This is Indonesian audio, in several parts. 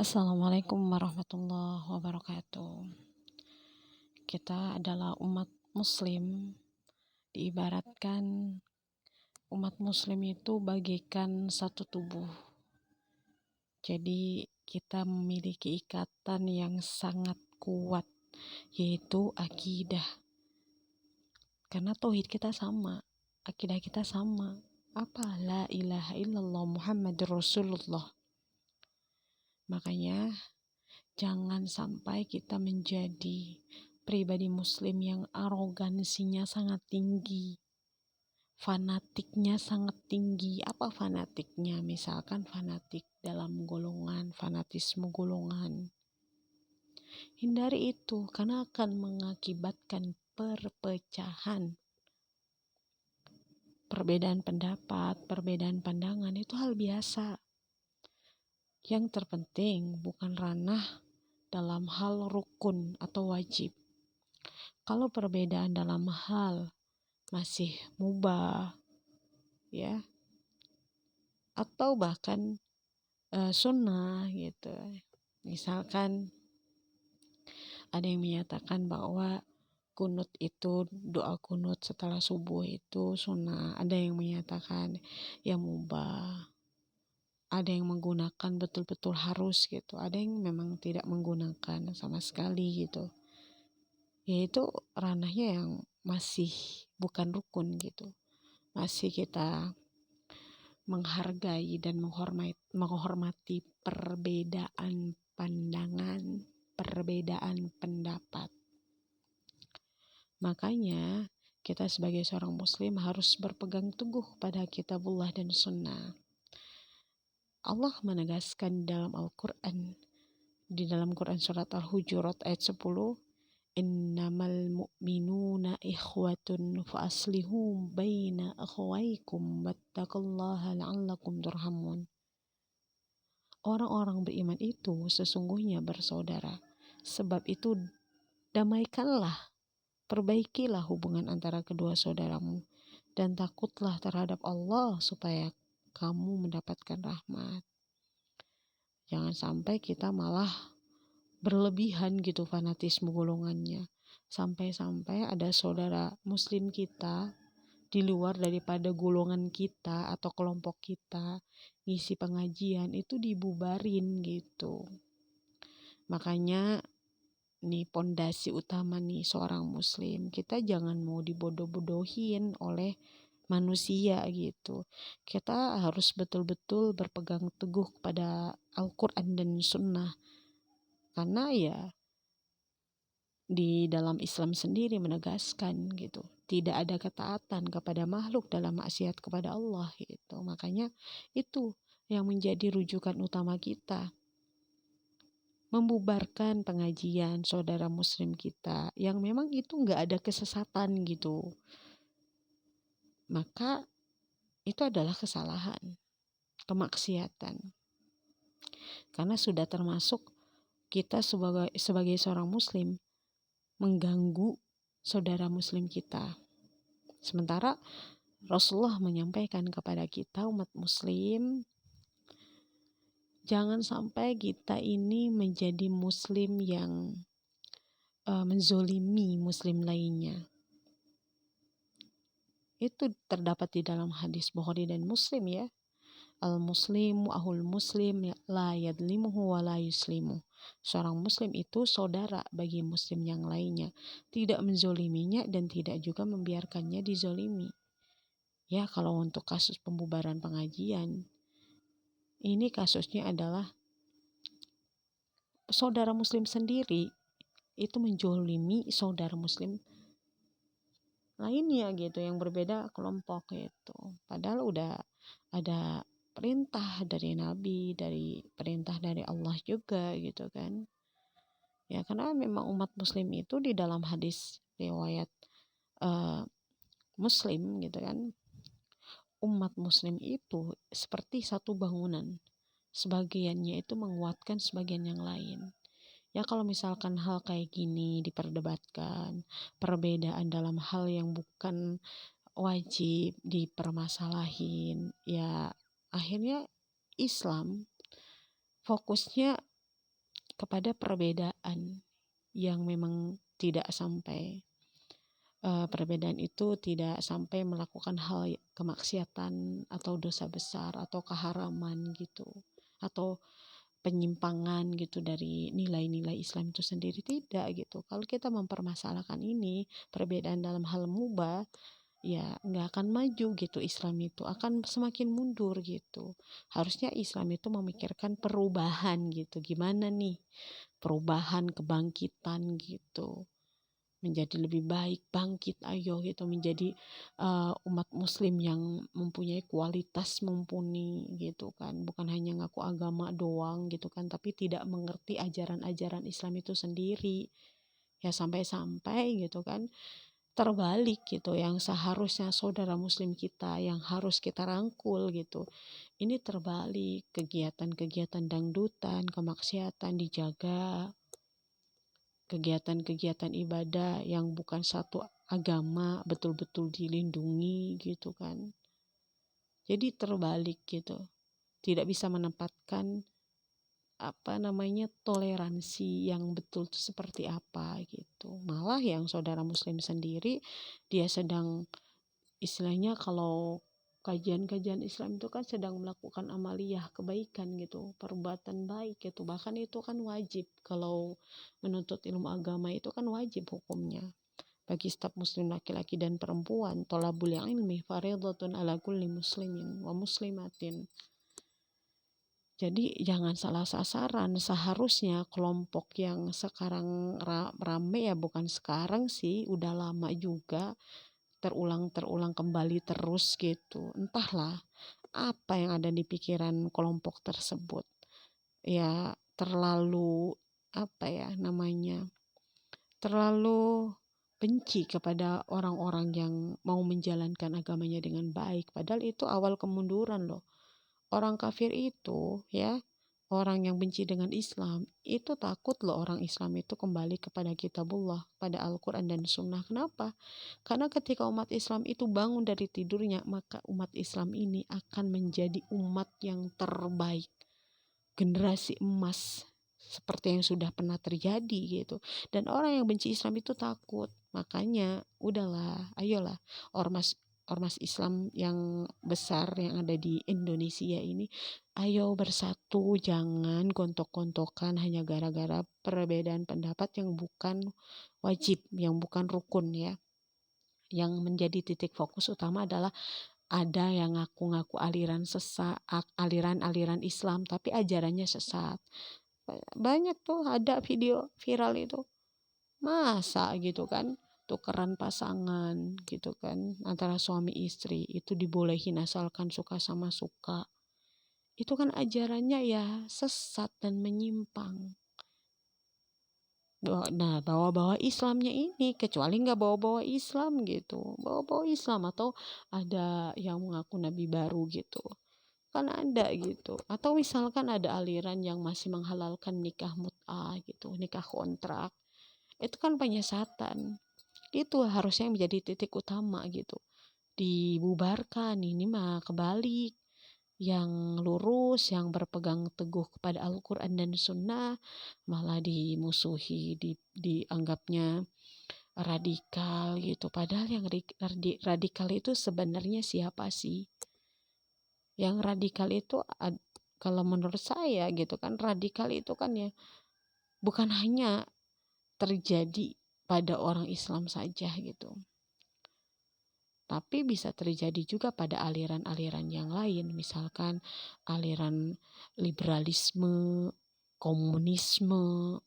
Assalamualaikum warahmatullahi wabarakatuh. Kita adalah umat muslim. Diibaratkan umat muslim itu bagaikan satu tubuh. Jadi kita memiliki ikatan yang sangat kuat, yaitu akidah. Karena tauhid kita sama, akidah kita sama. Apa? La ilaha illallah Muhammadur Rasulullah. Makanya jangan sampai kita menjadi pribadi muslim yang arogansinya sangat tinggi, fanatiknya sangat tinggi. Apa fanatiknya? Misalkan fanatik dalam golongan, fanatisme golongan. Hindari itu karena akan mengakibatkan perpecahan. Perbedaan pendapat, perbedaan pandangan itu hal biasa. Yang terpenting bukan ranah dalam hal rukun atau wajib. Kalau perbedaan dalam hal masih mubah, ya, atau bahkan sunnah gitu. Misalkan ada yang menyatakan bahwa kunut itu, doa kunut setelah subuh itu sunnah. Ada yang menyatakan ya mubah. Ada yang menggunakan betul-betul harus gitu. Ada yang memang tidak menggunakan sama sekali gitu. Yaitu ranahnya yang masih bukan rukun gitu. Masih kita menghargai dan menghormati perbedaan pandangan, perbedaan pendapat. Makanya kita sebagai seorang muslim harus berpegang teguh pada kitabullah dan sunnah. Allah menegaskan dalam Al-Quran, di dalam Quran surat Al-Hujurat ayat 10, innamal mu'minuna ikhwatun fa aslihu baina akhwaikum wattaqullaha la'allakum turhamun. Orang-orang beriman itu sesungguhnya bersaudara. Sebab itu damaikanlah, perbaikilah hubungan antara kedua saudaramu dan takutlah terhadap Allah supaya kamu mendapatkan rahmat. Jangan sampai kita malah berlebihan gitu fanatisme golongannya. Sampai-sampai ada saudara muslim kita di luar daripada golongan kita atau kelompok kita ngisi pengajian itu dibubarin gitu. Makanya nih pondasi utama nih seorang muslim, kita jangan mau dibodoh-bodohin oleh manusia gitu. Kita harus betul-betul berpegang teguh kepada Al-Quran dan Sunnah. Karena ya di dalam Islam sendiri menegaskan gitu, tidak ada ketaatan kepada makhluk dalam maksiat kepada Allah gitu. Makanya itu yang menjadi rujukan utama kita, membubarkan pengajian saudara muslim kita yang memang itu nggak ada kesesatan gitu. Maka itu adalah kesalahan, kemaksiatan. Karena sudah termasuk kita sebagai seorang muslim mengganggu saudara muslim kita. Sementara Rasulullah menyampaikan kepada kita umat muslim, jangan sampai kita ini menjadi muslim yang menzolimi muslim lainnya. Itu terdapat di dalam hadis Bukhari dan Muslim ya. Al-muslimu ahul muslim la yadlimuhu wa la yuslimu. Seorang muslim itu saudara bagi muslim yang lainnya, tidak menzoliminya dan tidak juga membiarkannya dizolimi. Ya, kalau untuk kasus pembubaran pengajian, ini kasusnya adalah saudara muslim sendiri itu menzolimi saudara muslim lainnya gitu, yang berbeda kelompok gitu. Padahal udah ada perintah dari Nabi, dari perintah dari Allah juga gitu kan. Ya karena memang umat muslim itu di dalam hadis riwayat Muslim gitu kan, umat muslim itu seperti satu bangunan, sebagiannya itu menguatkan sebagian yang lain. Ya kalau misalkan hal kayak gini diperdebatkan, perbedaan dalam hal yang bukan wajib dipermasalahin, ya akhirnya Islam fokusnya kepada perbedaan yang memang tidak sampai perbedaan itu tidak sampai melakukan hal kemaksiatan atau dosa besar atau keharaman gitu, atau penyimpangan gitu dari nilai-nilai Islam itu sendiri, tidak gitu. Kalau kita mempermasalahkan ini perbedaan dalam hal mubah, ya nggak akan maju gitu. Islam itu akan semakin mundur gitu. Harusnya Islam itu memikirkan perubahan gitu, gimana nih perubahan, kebangkitan gitu, menjadi lebih baik, bangkit ayo gitu, menjadi umat muslim yang mempunyai kualitas mumpuni gitu kan, bukan hanya ngaku agama doang gitu kan, tapi tidak mengerti ajaran-ajaran Islam itu sendiri. Ya sampai-sampai gitu kan terbalik gitu, yang seharusnya saudara muslim kita yang harus kita rangkul gitu, ini terbalik, kegiatan-kegiatan dangdutan, kemaksiatan dijaga, kegiatan-kegiatan ibadah yang bukan satu agama betul-betul dilindungi gitu kan. Jadi terbalik gitu. Tidak bisa menempatkan toleransi yang betul itu seperti apa gitu. Malah yang saudara muslim sendiri, dia sedang istilahnya kalau kajian-kajian Islam itu kan sedang melakukan amaliyah kebaikan gitu, perbuatan baik gitu, bahkan itu kan wajib. Kalau menuntut ilmu agama itu kan wajib hukumnya bagi setiap muslim laki-laki dan perempuan, thalabul ilmi fardhatun ala kulli muslimin wa muslimatin. Jadi jangan salah sasaran. Seharusnya kelompok yang sekarang rame, ya bukan sekarang sih, udah lama juga, terulang kembali terus gitu. Entahlah apa yang ada di pikiran kelompok tersebut. Ya terlalu terlalu benci kepada orang-orang yang mau menjalankan agamanya dengan baik. Padahal itu awal kemunduran loh. Orang kafir itu ya, orang yang benci dengan Islam itu takut loh orang Islam itu kembali kepada kitabullah, pada Al-Quran dan Sunnah. Kenapa? Karena ketika umat Islam itu bangun dari tidurnya, maka umat Islam ini akan menjadi umat yang terbaik, generasi emas seperti yang sudah pernah terjadi gitu. Dan orang yang benci Islam itu takut. Makanya udahlah, ayolah ormas Islam yang besar yang ada di Indonesia ini, ayo bersatu, jangan gontok-gontokan hanya gara-gara perbedaan pendapat yang bukan wajib, yang bukan rukun ya. Yang menjadi titik fokus utama adalah ada yang ngaku-ngaku aliran sesat, aliran-aliran Islam, tapi ajarannya sesat. Banyak tuh ada video viral itu. Masa gitu kan, tukeran pasangan gitu kan, antara suami istri itu dibolehin asalkan suka sama suka. Itu kan ajarannya ya sesat dan menyimpang. Nah, bawa-bawa Islamnya ini, kecuali nggak bawa-bawa Islam gitu, bawa-bawa Islam atau ada yang mengaku nabi baru gitu, kan ada gitu. Atau misalkan ada aliran yang masih menghalalkan nikah mut'ah gitu, nikah kontrak, itu kan penyesatan. Itu harusnya menjadi titik utama gitu, dibubarkan. Ini mah kebalik, yang lurus, yang berpegang teguh kepada Al-Quran dan Sunnah malah dimusuhi, dianggapnya radikal gitu. Padahal yang radikal itu sebenarnya siapa sih? Yang radikal itu kalau menurut saya gitu kan, radikal itu kan ya bukan hanya terjadi pada orang Islam saja gitu, tapi bisa terjadi juga pada aliran-aliran yang lain, misalkan aliran liberalisme, komunisme.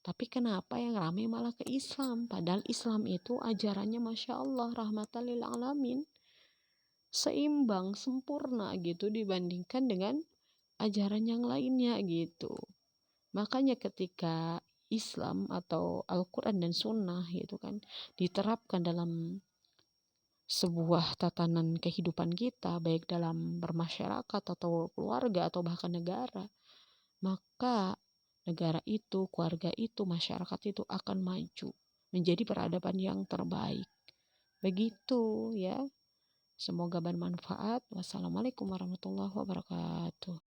Tapi kenapa yang ramai malah ke Islam? Padahal Islam itu ajarannya Masya Allah, rahmatan lil alamin, seimbang, sempurna gitu dibandingkan dengan ajaran yang lainnya gitu. Makanya ketika Islam atau Al-Quran dan Sunnah gitu kan diterapkan dalam sebuah tatanan kehidupan kita, baik dalam bermasyarakat atau keluarga atau bahkan negara, maka negara itu, keluarga itu, masyarakat itu akan maju menjadi peradaban yang terbaik. Begitu ya. Semoga bermanfaat. Wassalamualaikum warahmatullahi wabarakatuh.